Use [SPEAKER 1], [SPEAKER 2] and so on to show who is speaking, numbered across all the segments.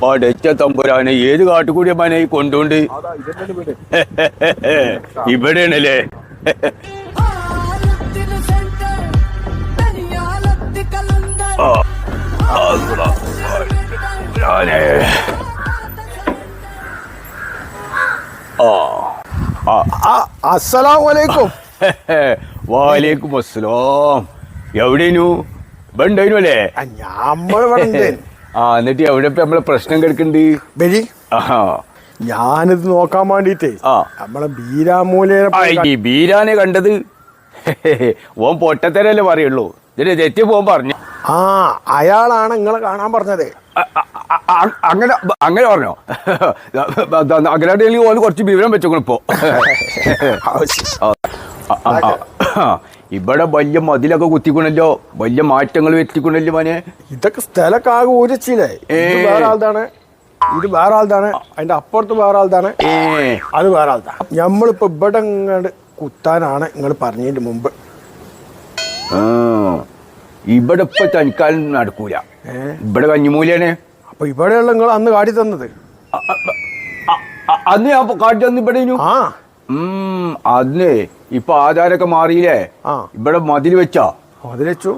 [SPEAKER 1] പടച്ച തമ്പുരാനെ ഏത് കാട്ടുകൂടിയ മനെ കൊണ്ടോണ്ട് ഇവിടെയാണല്ലേ
[SPEAKER 2] അസ്സലാമലൈക്കും.
[SPEAKER 1] വാലേക്കും അസ്സലാം. എവിടെനു ഇണ്ടായിരുന്നു അല്ലേ? എന്നിട്ട് എവിടെ നമ്മളെ പ്രശ്നം കിടക്കണ്ട്?
[SPEAKER 2] ഞാനിത് നോക്കാൻ വേണ്ടിട്ടേ നമ്മളെ
[SPEAKER 1] ബീരാനെ കണ്ടത്. ഓൻ പൊട്ടത്തരല്ലേ പറയുള്ളൂ. ഇതിന് തെറ്റി പോകാൻ പറഞ്ഞു.
[SPEAKER 2] അയാളാണ് നിങ്ങളെ കാണാൻ പറഞ്ഞത്.
[SPEAKER 1] അങ്ങനെ അങ്ങനെ പറഞ്ഞോ? അങ്ങനെയാണെങ്കിൽ ഓന് കുറച്ച് വിവരം വെച്ചോക്കണം ഇപ്പോ. ഇവിടെ വലിയ മതിലൊക്കെ കുത്തിക്കണല്ലോ, വലിയ മാറ്റങ്ങൾ എത്തിക്കണല്ലോ മോനെ.
[SPEAKER 2] ഇതൊക്കെ സ്ഥലമൊക്കെ ആകെ ഊരച്ചില്ലേ? ഇത് വേറെ ആൾതാണ്, ഇത് വേറെ ആൾതാണ്, അതിന്റെ അപ്പുറത്ത് വേറെ ആൾതാണ്, അത് വേറെ ആൾതാണ്. നമ്മളിപ്പോ ഇവിടെ ഇങ്ങോട്ട് കുത്താനാണ് നിങ്ങൾ പറഞ്ഞതിന്റെ മുമ്പ്.
[SPEAKER 1] ഇവിടെ ഇപ്പൊ തനിക്കാലം നടക്കൂല, ഇവിടെ കഞ്ഞിമൂലാണ്.
[SPEAKER 2] അപ്പൊ ഇവിടെയുള്ള നിങ്ങൾ അന്ന് കാട്ടി തന്നത്?
[SPEAKER 1] അന്ന് ഞാൻ കാട്ടി തന്നു ഇവിടെ. അന്ന് ഇപ്പൊ ആധാരൊക്കെ മാറിയില്ലേ? ഇവിടെ മതിൽ വെച്ചാ
[SPEAKER 2] മതിൽ വെച്ചു.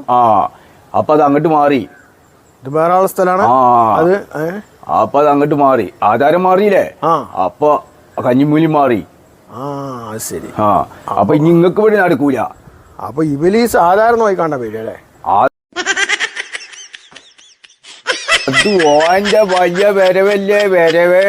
[SPEAKER 1] അപ്പൊ അത് അങ്ങോട്ട് മാറി.
[SPEAKER 2] ഇത് വേറെ ആളെ സ്ഥലമാണ്.
[SPEAKER 1] അപ്പൊ അത് അങ്ങോട്ട് മാറി, ആധാരം മാറിയില്ലേ? അപ്പൊ കഞ്ഞിമൂലി മാറി.
[SPEAKER 2] ശരി.
[SPEAKER 1] അപ്പൊ നിങ്ങൾക്ക് ഇവിടെ നടക്കൂല.
[SPEAKER 2] അപ്പൊ ഇവലീ സാധാരണ നോക്കാണ്ട പേര് അല്ലേ?
[SPEAKER 1] അത് ഓന്റെ വലിയ വരവല്ലേ വരവേ.